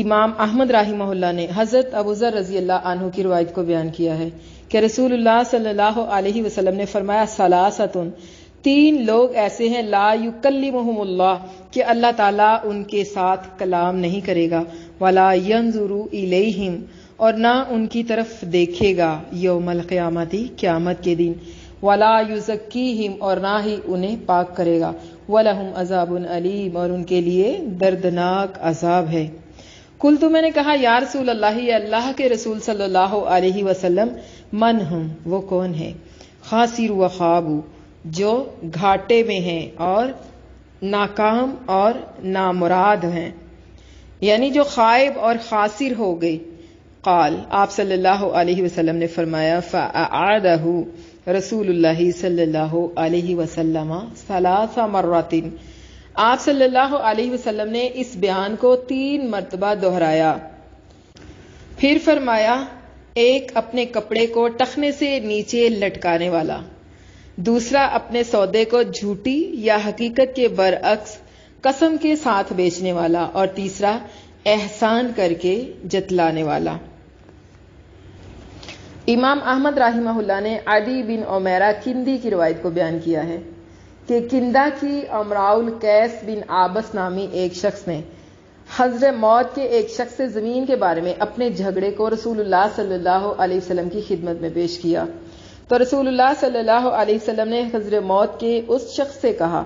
امام احمد رحمہ اللہ نے حضرت ابو ذر رضی اللہ عنہ کی روایت کو بیان کیا ہے کہ رسول اللہ صلی اللہ علیہ وسلم نے فرمایا، ثلاثۃ، تین لوگ ایسے ہیں، لا یکلمہم اللہ، کہ اللہ تعالیٰ ان کے ساتھ کلام نہیں کرے گا، ولا ینظر الیہم، اور نہ ان کی طرف دیکھے گا، یوم القیامت، قیامت کے دن، ولا یزکیہم، اور نہ ہی انہیں پاک کرے گا، ولہم عذاب علیم، اور ان کے لیے دردناک عذاب ہے۔ قلت، میں نے کہا، یا رسول اللہ، یا اللہ کے رسول صلی اللہ علیہ وسلم، من ہم، وہ کون ہے؟ خاسر و خواب، جو گھاٹے میں ہیں اور ناکام اور نامراد ہیں، یعنی جو خائب اور خاسر ہو گئے۔ قال، آپ صلی اللہ علیہ وسلم نے فرمایا، فأعادہ رسول اللہ صلی اللہ علیہ وسلم ثلاث مرات، آپ صلی اللہ علیہ وسلم نے اس بیان کو 3 مرتبہ دہرایا، پھر فرمایا، ایک اپنے کپڑے کو ٹخنے سے نیچے لٹکانے والا، دوسرا اپنے سودے کو جھوٹی یا حقیقت کے برعکس قسم کے ساتھ بیچنے والا، اور تیسرا احسان کر کے جتلانے والا۔ امام احمد رحمہ اللہ نے عدی بن عمیرہ کندی کی روایت کو بیان کیا ہے کہ کندہ کی امراء القیس بن عابس نامی ایک شخص نے حضرت موت کے ایک شخص سے زمین کے بارے میں اپنے جھگڑے کو رسول اللہ صلی اللہ علیہ وسلم کی خدمت میں پیش کیا، تو رسول اللہ صلی اللہ علیہ وسلم نے حضرت موت کے اس شخص سے کہا،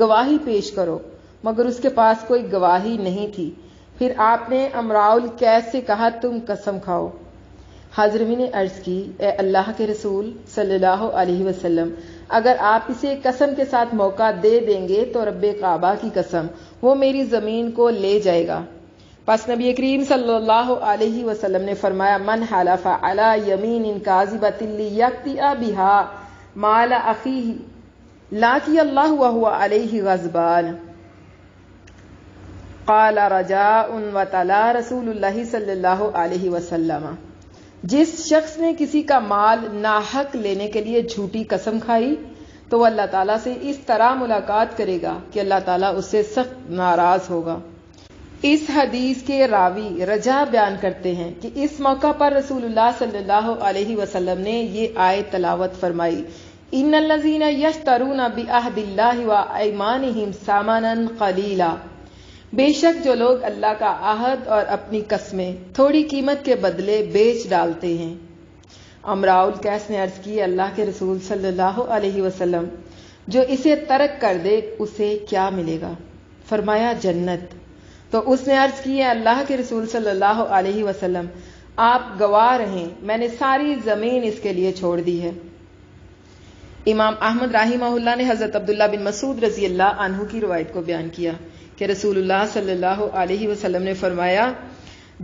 گواہی پیش کرو، مگر اس کے پاس کوئی گواہی نہیں تھی۔ پھر آپ نے امراء القیس سے کہا، تم قسم کھاؤ۔ حضرمی نے عرض کی، اے اللہ کے رسول صلی اللہ علیہ وسلم، اگر آپ اسے قسم کے ساتھ موقع دے دیں گے تو رب کعبہ کی قسم، وہ میری زمین کو لے جائے گا۔ پس نبی کریم صلی اللہ علیہ وسلم نے فرمایا، من حلف علی یمین کاذبۃ لیقطع بها مال اخیہ لاقی اللہ وہو علیہ غضبان۔ قال رجاء وتلا رسول اللہ صلی اللہ علیہ وسلم، جس شخص نے کسی کا مال ناحق لینے کے لیے جھوٹی قسم کھائی تو وہ اللہ تعالیٰ سے اس طرح ملاقات کرے گا کہ اللہ تعالیٰ اس سے سخت ناراض ہوگا۔ اس حدیث کے راوی رجا بیان کرتے ہیں کہ اس موقع پر رسول اللہ صلی اللہ علیہ وسلم نے یہ آیت تلاوت فرمائی، ان الذین یشترون بعہد اللہ وایمانہم ثمنا قلیلا، بے شک جو لوگ اللہ کا عہد اور اپنی قسمیں تھوڑی قیمت کے بدلے بیچ ڈالتے ہیں۔ امراء القیس نے عرض کی، اللہ کے رسول صلی اللہ علیہ وسلم، جو اسے ترک کر دے اسے کیا ملے گا؟ فرمایا، جنت۔ تو اس نے عرض کی ہے اللہ کے رسول صلی اللہ علیہ وسلم آپ گواہ رہیں میں نے ساری زمین اس کے لیے چھوڑ دی ہے۔ امام احمد رحمہ اللہ نے حضرت عبداللہ بن مسعود رضی اللہ عنہ کی روایت کو بیان کیا کہ رسول اللہ صلی اللہ علیہ وسلم نے فرمایا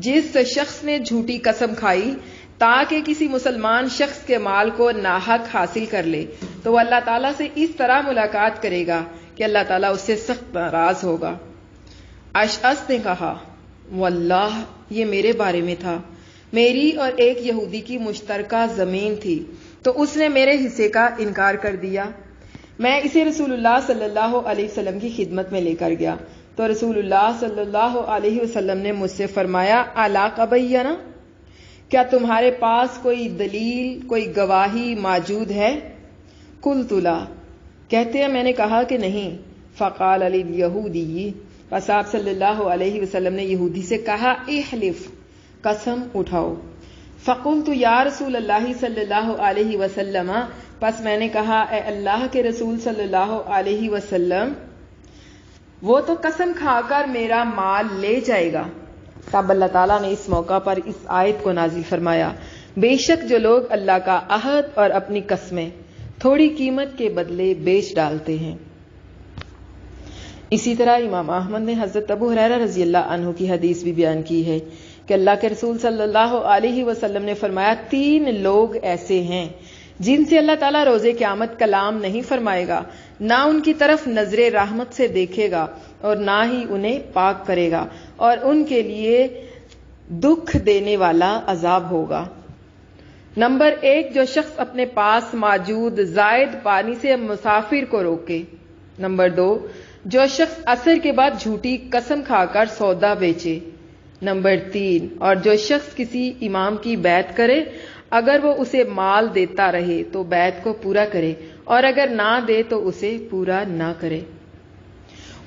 جس شخص نے جھوٹی قسم کھائی تاکہ کسی مسلمان شخص کے مال کو ناحق حاصل کر لے تو وہ اللہ تعالیٰ سے اس طرح ملاقات کرے گا کہ اللہ تعالیٰ اس سے سخت ناراض ہوگا۔ اشعث نے کہا واللہ یہ میرے بارے میں تھا، میری اور ایک یہودی کی مشترکہ زمین تھی تو اس نے میرے حصے کا انکار کر دیا، میں اسے رسول اللہ صلی اللہ علیہ وسلم کی خدمت میں لے کر گیا تو رسول اللہ صلی اللہ علیہ وسلم نے مجھ سے فرمایا الا قبینا، کیا تمہارے پاس کوئی دلیل کوئی گواہی موجود ہے؟ قلت لا، کہتے ہیں میں نے کہا کہ نہیں۔ فقال الیہودی، پس آپ صلی اللہ علیہ وسلم نے یہودی سے کہا احلف، قسم اٹھاؤ۔ فقلت یا رسول اللہ صلی اللہ علیہ وسلم، پس میں نے کہا اے اللہ کے رسول صلی اللہ علیہ وسلم وہ تو قسم کھا کر میرا مال لے جائے گا۔ تب اللہ تعالیٰ نے اس موقع پر اس آیت کو نازل فرمایا بے شک جو لوگ اللہ کا عہد اور اپنی قسمیں تھوڑی قیمت کے بدلے بیچ ڈالتے ہیں۔ اسی طرح امام احمد نے حضرت ابو ہریرہ رضی اللہ عنہ کی حدیث بھی بیان کی ہے کہ اللہ کے رسول صلی اللہ علیہ وسلم نے فرمایا 3 لوگ ایسے ہیں جن سے اللہ تعالیٰ روز قیامت کلام نہیں فرمائے گا، نہ ان کی طرف نظر رحمت سے دیکھے گا اور نہ ہی انہیں پاک کرے گا، اور ان کے لیے دکھ دینے والا عذاب ہوگا۔ نمبر 1، جو شخص اپنے پاس موجود زائد پانی سے مسافر کو روکے۔ نمبر 2، جو شخص عصر کے بعد جھوٹی قسم کھا کر سودا بیچے۔ نمبر 3، اور جو شخص کسی امام کی بیعت کرے اگر وہ اسے مال دیتا رہے تو بیعت کو پورا کرے اور اگر نہ دے تو اسے پورا نہ کرے۔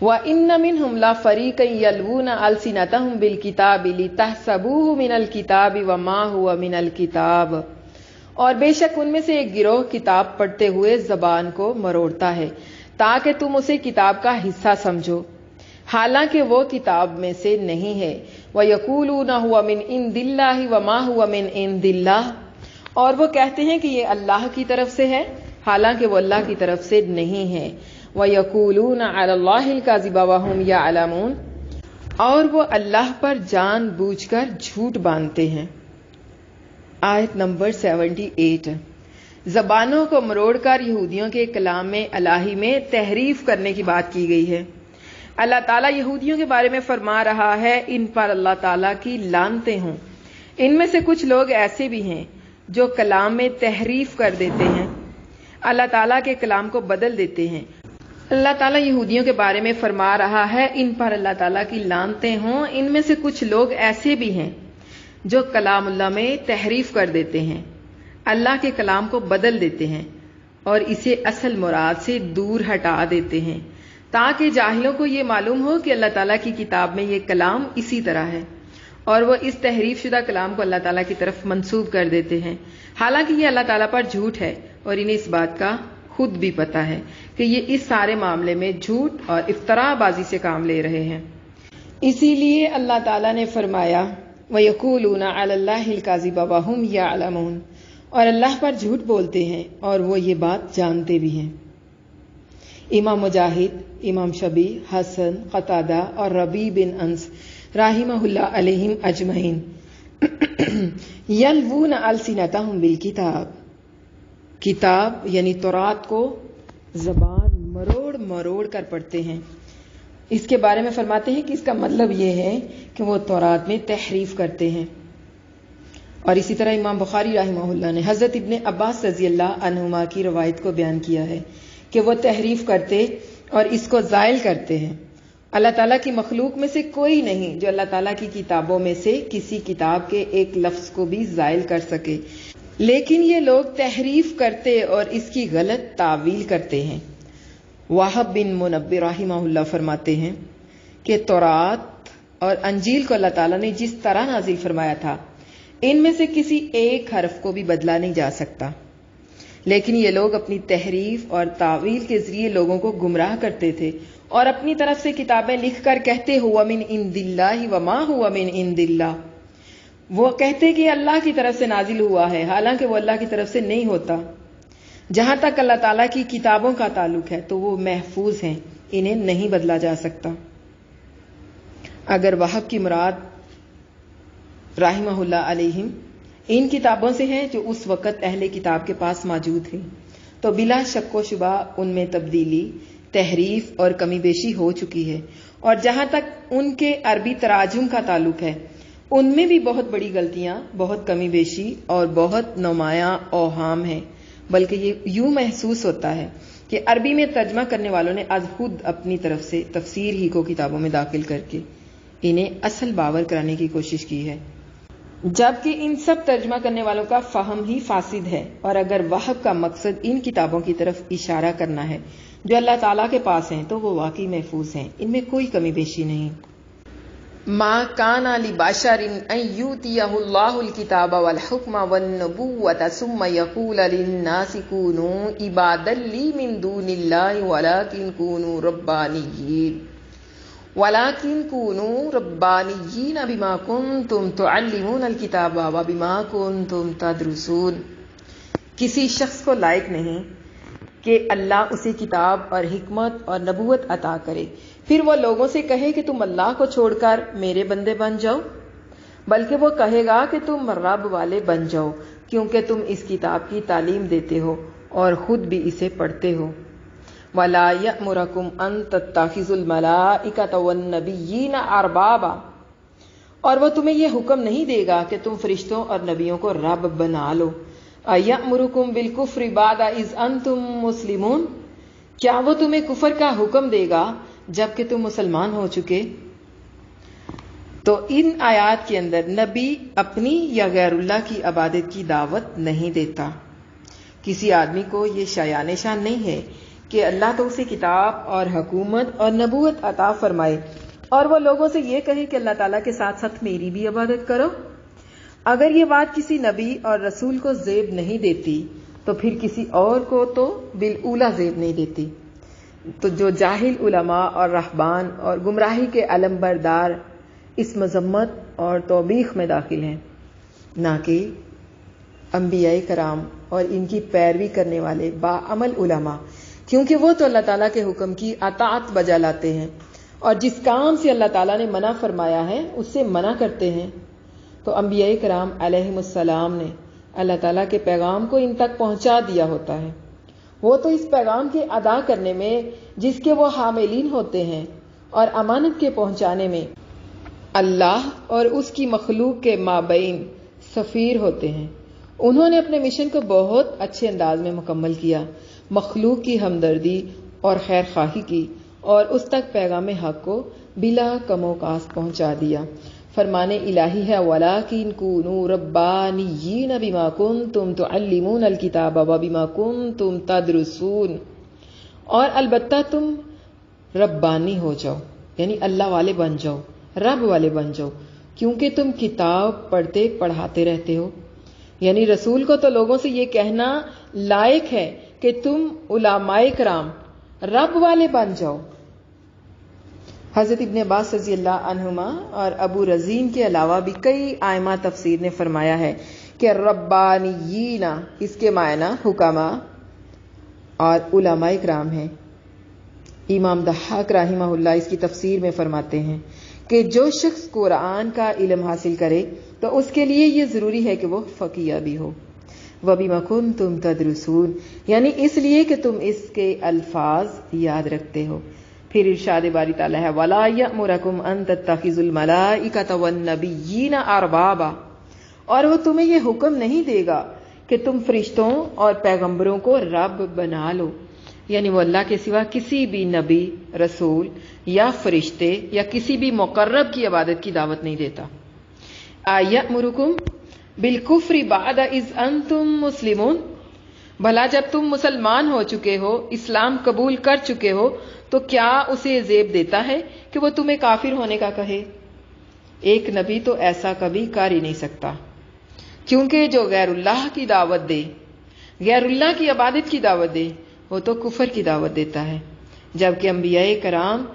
وَإِنَّ مِنْهُمْ لَفَرِيقًا يَلْوُونَ أَلْسِنَتَهُمْ بِالْكِتَابِ لِتَحْسَبُوهُ مِنَ الْكِتَابِ وَمَا هُوَ مِنَ الْكِتَابِ، اور بے شک ان میں سے ایک گروہ کتاب پڑھتے ہوئے زبان کو مروڑتا ہے تاکہ تم اسے کتاب کا حصہ سمجھو، حالانکہ وہ کتاب میں سے نہیں ہے۔ وَيَقُولُونَ هُوَ مِنْ عِنْدِ اللَّهِ وَمَا هُوَ مِنْ عِنْدِ اللَّهِ، اور وہ کہتے ہیں کہ یہ اللہ کی طرف سے ہے حالانکہ وہ اللہ کی طرف سے نہیں ہے۔ وَيَقُولُونَ عَلَى اللَّهِ الْكَذِبَ وَهُمْ يَعْلَمُونَ، اور وہ اللہ پر جان بوجھ کر جھوٹ باندھتے ہیں۔ آیت نمبر 78، زبانوں کو مروڑ کر یہودیوں کے کلام میں الہی میں تحریف کرنے کی بات کی گئی ہے۔ اللہ تعالیٰ یہودیوں کے بارے میں فرما رہا ہے ان پر اللہ تعالیٰ کی لعنتیں ہوں۔ ان میں سے کچھ لوگ ایسے بھی ہیں جو کلام میں تحریف کر دیتے ہیں، اللہ تعالیٰ کے کلام کو بدل دیتے ہیں۔ اللہ تعالیٰ یہودیوں کے بارے میں فرما رہا ہے ان پر اللہ تعالیٰ کی لعنتیں ہوں۔ ان میں سے کچھ لوگ ایسے بھی ہیں جو کلام اللہ میں تحریف کر دیتے ہیں، اللہ کے کلام کو بدل دیتے ہیں اور اسے اصل مراد سے دور ہٹا دیتے ہیں تاکہ جاہلوں کو یہ معلوم ہو کہ اللہ تعالیٰ کی کتاب میں یہ کلام اسی طرح ہے، اور وہ اس تحریف شدہ کلام کو اللہ تعالیٰ کی طرف منسوب کر دیتے ہیں، حالانکہ یہ اللہ تعالیٰ پر جھوٹ ہے اور انہیں اس بات کا خود بھی پتہ ہے کہ یہ اس سارے معاملے میں جھوٹ اور افتراء بازی سے کام لے رہے ہیں۔ اسی لیے اللہ تعالیٰ نے فرمایا وَيَقُولُونَ عَلَى اللَّهِ الْكَذِبَ وَهُمْ يَعْلَمُونَ، اور اللہ پر جھوٹ بولتے ہیں اور وہ یہ بات جانتے بھی ہیں۔ امام مجاہد، امام شبی، حسن، قتادہ اور ربیع بن انس رحمہ اللہ علیہم اجمعین یلوون السنتہم بالکتاب، کتاب یعنی تورات کو زبان مروڑ مروڑ کر پڑھتے ہیں۔ اس کے بارے میں فرماتے ہیں کہ اس کا مطلب یہ ہے کہ وہ تورات میں تحریف کرتے ہیں۔ اور اسی طرح امام بخاری رحمہ اللہ نے حضرت ابن عباس رضی اللہ عنہما کی روایت کو بیان کیا ہے کہ وہ تحریف کرتے اور اس کو زائل کرتے ہیں۔ اللہ تعالیٰ کی مخلوق میں سے کوئی نہیں جو اللہ تعالیٰ کی کتابوں میں سے کسی کتاب کے ایک لفظ کو بھی زائل کر سکے، لیکن یہ لوگ تحریف کرتے اور اس کی غلط تعویل کرتے ہیں۔ وہب بن منبہ رحمہ اللہ فرماتے ہیں کہ تورات اور انجیل کو اللہ تعالیٰ نے جس طرح نازل فرمایا تھا ان میں سے کسی ایک حرف کو بھی بدلا نہیں جا سکتا، لیکن یہ لوگ اپنی تحریف اور تعویل کے ذریعے لوگوں کو گمراہ کرتے تھے اور اپنی طرف سے کتابیں لکھ کر کہتے ہوا من عند اللہ وما ہوا من عند اللہ، وہ کہتے کہ اللہ کی طرف سے نازل ہوا ہے، حالانکہ وہ اللہ کی طرف سے نہیں ہوتا۔ جہاں تک اللہ تعالیٰ کی کتابوں کا تعلق ہے تو وہ محفوظ ہیں، انہیں نہیں بدلا جا سکتا۔ اگر وہب کی مراد رحمہ اللہ علیہم ان کتابوں سے ہے جو اس وقت اہل کتاب کے پاس موجود ہیں، تو بلا شک و شبہ ان میں تبدیلی، تحریف اور کمی بیشی ہو چکی ہے، اور جہاں تک ان کے عربی تراجم کا تعلق ہے ان میں بھی بہت بڑی غلطیاں، بہت کمی بیشی اور بہت نمایاں اوہام ہیں، بلکہ یہ یوں محسوس ہوتا ہے کہ عربی میں ترجمہ کرنے والوں نے از خود اپنی طرف سے تفسیر ہی کو کتابوں میں داخل کر کے انہیں اصل باور کرانے کی کوشش کی ہے، جبکہ ان سب ترجمہ کرنے والوں کا فہم ہی فاسد ہے۔ اور اگر وہب کا مقصد ان کتابوں کی طرف اشارہ کرنا ہے جو اللہ تعالیٰ کے پاس ہیں تو وہ واقعی محفوظ ہیں، ان میں کوئی کمی بیشی نہیں۔ ما کان لبشر ان یؤتیہ اللہ الکتاب والحکم والنبوۃ ثم یقول للناس کونوا عبادا لی من دون اللہ ولکن کونوا ربانیین بما کنتم تعلمون الکتاب وبما کنتم تدرسون۔ کسی شخص کو لائق نہیں کہ اللہ اسے کتاب اور حکمت اور نبوت عطا کرے، پھر وہ لوگوں سے کہے کہ تم اللہ کو چھوڑ کر میرے بندے بن جاؤ، بلکہ وہ کہے گا کہ تم رب والے بن جاؤ، کیونکہ تم اس کتاب کی تعلیم دیتے ہو اور خود بھی اسے پڑھتے ہو۔ وَلَا يَأْمُرَكُمْ أَن تَتَّخِذُوا الْمَلَائِكَةَ وَالنَّبِيِّينَ أَرْبَابًا، اور وہ تمہیں یہ حکم نہیں دے گا کہ تم فرشتوں اور نبیوں کو رب بنا لو۔ أَيَأْمُرُكُمْ بِالْكُفْرِ بَعْدَ إِذْ أَنْتُمْ مُسْلِمُونَ، کیا وہ تمہیں کفر کا حکم دے گا جبکہ تم مسلمان ہو چکے؟ تو ان آیات کے اندر نبی اپنی یا غیر اللہ کی عبادت کی دعوت نہیں دیتا۔ کسی آدمی کو یہ شایان شان نہیں ہے کہ اللہ تو اسے کتاب اور حکومت اور نبوت عطا فرمائے اور وہ لوگوں سے یہ کہے کہ اللہ تعالیٰ کے ساتھ ساتھ میری بھی عبادت کرو۔ اگر یہ بات کسی نبی اور رسول کو زیب نہیں دیتی تو پھر کسی اور کو تو بالاولیٰ زیب نہیں دیتی۔ تو جو جاہل علماء اور رہبان اور گمراہی کے علم بردار اس مذمت اور توبیخ میں داخل ہیں، نہ کہ انبیاء کرام اور ان کی پیروی کرنے والے باعمل علماء، کیونکہ وہ تو اللہ تعالیٰ کے حکم کی اطاعت بجا لاتے ہیں اور جس کام سے اللہ تعالیٰ نے منع فرمایا ہے اس سے منع کرتے ہیں۔ تو انبیاء کرام علیہم السلام نے اللہ تعالیٰ کے پیغام کو ان تک پہنچا دیا ہوتا ہے، وہ تو اس پیغام کے ادا کرنے میں جس کے وہ حاملین ہوتے ہیں اور امانت کے پہنچانے میں اللہ اور اس کی مخلوق کے مابین سفیر ہوتے ہیں۔ انہوں نے اپنے مشن کو بہت اچھے انداز میں مکمل کیا، مخلوق کی ہمدردی اور خیر خواہی کی اور اس تک پیغام حق کو بلا کم و کاست پہنچا دیا۔ فرمان الہی ہے وَلَٰكِن كُونُوا رَبَّانِيِّينَ بِمَا كُنتُمْ تُعَلِّمُونَ الْكِتَابَ وَبِمَا كُنتُمْ تَدْرُسُونَ، اور البتہ تم ربانی ہو جاؤ، یعنی اللہ والے بن جاؤ، رب والے بن جاؤ، کیونکہ تم کتاب پڑھتے پڑھاتے رہتے ہو۔ یعنی رسول کو تو لوگوں سے یہ کہنا لائق ہے کہ تم علماء کرام رب والے بن جاؤ۔ حضرت ابن عباس رضی اللہ عنہما اور ابو رزین کے علاوہ بھی کئی ائمہ تفسیر نے فرمایا ہے کہ ربانیین اس کے معنی حکما اور علماء کرام ہیں۔ امام ضحاک رحمہ اللہ اس کی تفسیر میں فرماتے ہیں کہ جو شخص قرآن کا علم حاصل کرے تو اس کے لیے یہ ضروری ہے کہ وہ فقیہ بھی ہو۔ وَبِمَا كُنتُمْ تَدْرُسُونَ، یعنی اس لیے کہ تم اس کے الفاظ یاد رکھتے ہو۔ پھر ارشاد باری تعالیٰ ہے وَلَا يَأْمُرَكُمْ أَن تَتَّخِذُوا الْمَلَائِكَةَ وَالنَّبِيِّينَ أَرْبَابًا، اور وہ تمہیں یہ حکم نہیں دے گا کہ تم فرشتوں اور پیغمبروں کو رب بنا لو، یعنی وہ اللہ کے سوا کسی بھی نبی، رسول یا فرشتے یا کسی بھی مقرب کی عبادت کی دعوت نہیں دیتا۔ أَيَأْمُرُكُمْ بِالْكُفْرِ بَعْدَ إِذْ أَنْتُمْ مُسْلِمُونَ، بھلا جب تم مسلمان ہو چکے ہو، اسلام قبول کر چکے ہو، تو کیا اسے زیب دیتا ہے کہ وہ تمہیں کافر ہونے کا کہے؟ ایک نبی تو ایسا کبھی کر ہی نہیں سکتا، کیونکہ جو غیر اللہ کی دعوت دے، غیر اللہ کی عبادت کی دعوت دے، وہ تو کفر کی دعوت دیتا ہے۔ جبکہ انبیاء کرام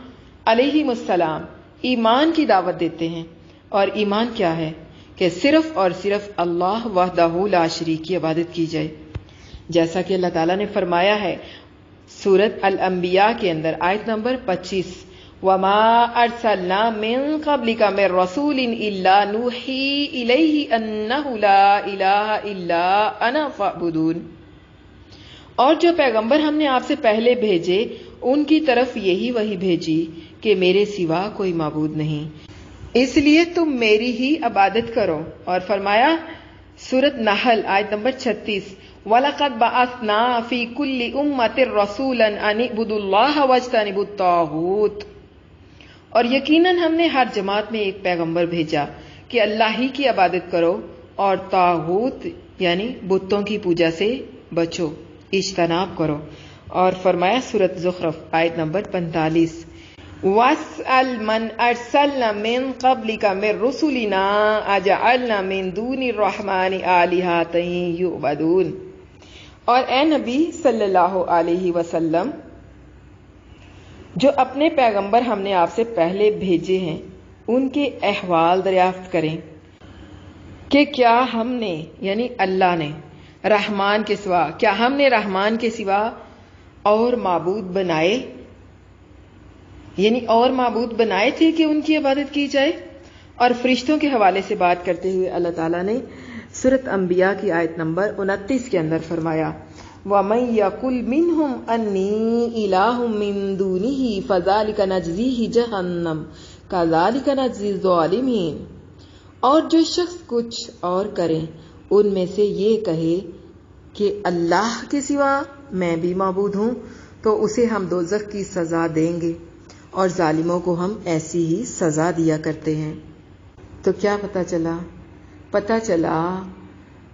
علیہم السلام ایمان کی دعوت دیتے ہیں. اور ایمان کیا ہے؟ کہ صرف اور صرف اللہ وحدہ لا شریک کی عبادت کی جائے، جیسا کہ اللہ تعالیٰ نے فرمایا ہے سورۃ الانبیاء کے اندر آیت نمبر 25، وَمَا أَرْسَلْنَا مِن قَبْلِكَ مِن رَّسُولٍ إِلَّا نُوحِي إِلَيْهِ أَنَّهُ لَا إِلَٰهَ إِلَّا أَنَا فَاعْبُدُونِ. اور جو پیغمبر ہم نے آپ سے پہلے بھیجے ان کی طرف یہی وحی بھیجی کہ میرے سوا کوئی معبود نہیں، اس لیے تم میری ہی عبادت کرو. اور فرمایا سورۃ نحل آیت نمبر 36، وَلَقَدْ بَعَثْنَا فِي كُلِّ أُمَّةٍ رَّسُولًا أَنِ اعْبُدُوا اللَّهَ وَاجْتَنِبُوا الطَّاغُوتَ. اور یقیناً ہم نے ہر جماعت میں ایک پیغمبر بھیجا کہ اللہ ہی کی عبادت کرو اور طاغوت یعنی بتوں کی پوجا سے بچو، اجتناب کرو. اور فرمایا سورۃ زخرف آیت نمبر 45، وَاسْأَلْ مَنْ أَرْسَلْنَا مِن قَبْلِكَ مِن رُّسُلِنَا أَجَعَلْنَا مِن دُونِ الرَّحْمَٰنِ آلِهَةً يُعْبَدُونَ. اور اے نبی صلی اللہ علیہ وسلم، جو اپنے پیغمبر ہم نے آپ سے پہلے بھیجے ہیں ان کے احوال دریافت کریں کہ کیا ہم نے یعنی اللہ نے رحمان کے سوا رحمان کے سوا اور معبود بنائے، یعنی اور معبود بنائے تھے کہ ان کی عبادت کی جائے. اور فرشتوں کے حوالے سے بات کرتے ہوئے اللہ تعالیٰ نے سورۃ انبیاء کی آیت نمبر 29 کے اندر فرمایا، وَمَن يَقُلْ مِنْهُمْ أَنِّي إِلَٰهٌ مِّن دُونِهِ فَذَٰلِكَ نَجْزِيهِ جَهَنَّمَ كَذَٰلِكَ نَجْزِي الظَّالِمِينَ. اور جو شخص کچھ اور کریں ان میں سے یہ کہے کہ اللہ کے سوا میں بھی معبود ہوں تو اسے ہم دوزخ کی سزا دیں گے اور ظالموں کو ہم ایسی ہی سزا دیا کرتے ہیں. تو کیا پتہ چلا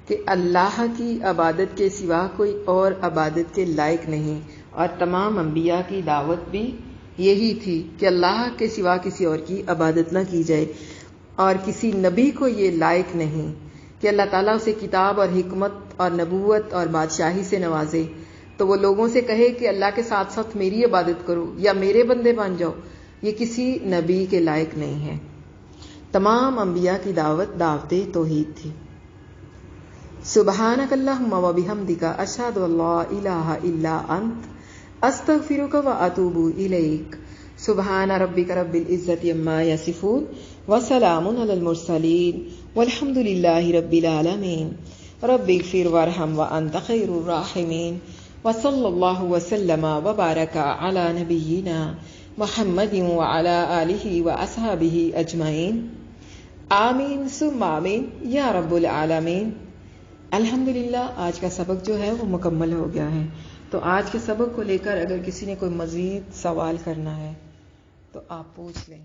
کہ اللہ کی عبادت کے سوا کوئی اور عبادت کے لائق نہیں. اور تمام انبیاء کی دعوت بھی یہی تھی کہ اللہ کے سوا کسی اور کی عبادت نہ کی جائے. اور کسی نبی کو یہ لائق نہیں کہ اللہ تعالیٰ اسے کتاب اور حکمت اور نبوت اور بادشاہی سے نوازے تو وہ لوگوں سے کہے کہ اللہ کے ساتھ ساتھ میری عبادت کرو یا میرے بندے بن جاؤ. یہ کسی نبی کے لائق نہیں ہے. تمام انبیاء کی دعوت توحید تھی. سبحانک اللہم و بحمدک اشہد ان لا الہ الا انت استغفرک و اتوب الیک. سبحان ربک رب العزت عما یصفون وسلام علی المرسلین والحمد للہ رب العالمین. رب اغفر وارحم وانت خیر الراحمین. وصلی اللہ وسلم وبارک علی نبینا محمد وعلی آلہ واصحابہ اجمعین. آمین ثم آمین یا رب العالمین. الحمدللہ آج کا سبق جو ہے وہ مکمل ہو گیا ہے. تو آج کے سبق کو لے کر اگر کسی نے کوئی مزید سوال کرنا ہے تو آپ پوچھ لیں.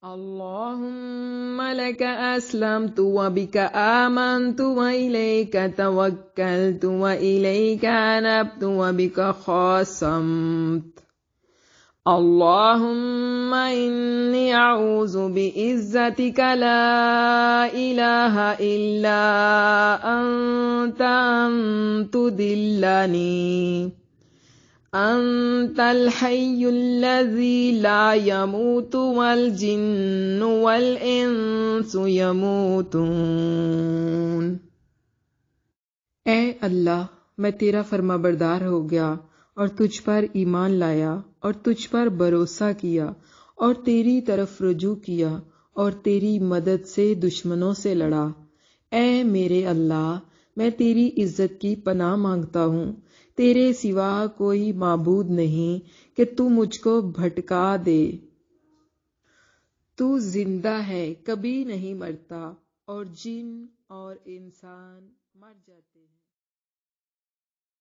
اللہم لک اسلمت وبک آمنت والیک توکلت والیک انبت وبک خاصمت. اللہم انی اعوذ بعزتک لا الہ الا انت ان تضلنی. انت الحی الذی لا یموت والجن والانس یموتون. اے اللہ، میں تیرا فرما بردار ہو گیا اور تجھ پر ایمان لایا اور تجھ پر بھروسہ کیا اور تیری طرف رجوع کیا اور تیری مدد سے دشمنوں سے لڑا. اے میرے اللہ، میں تیری عزت کی پناہ مانگتا ہوں. تیرے سوا کوئی معبود نہیں کہ تو مجھ کو بھٹکا دے. تو زندہ ہے، کبھی نہیں مرتا، اور جن اور انسان مر جاتے ہیں.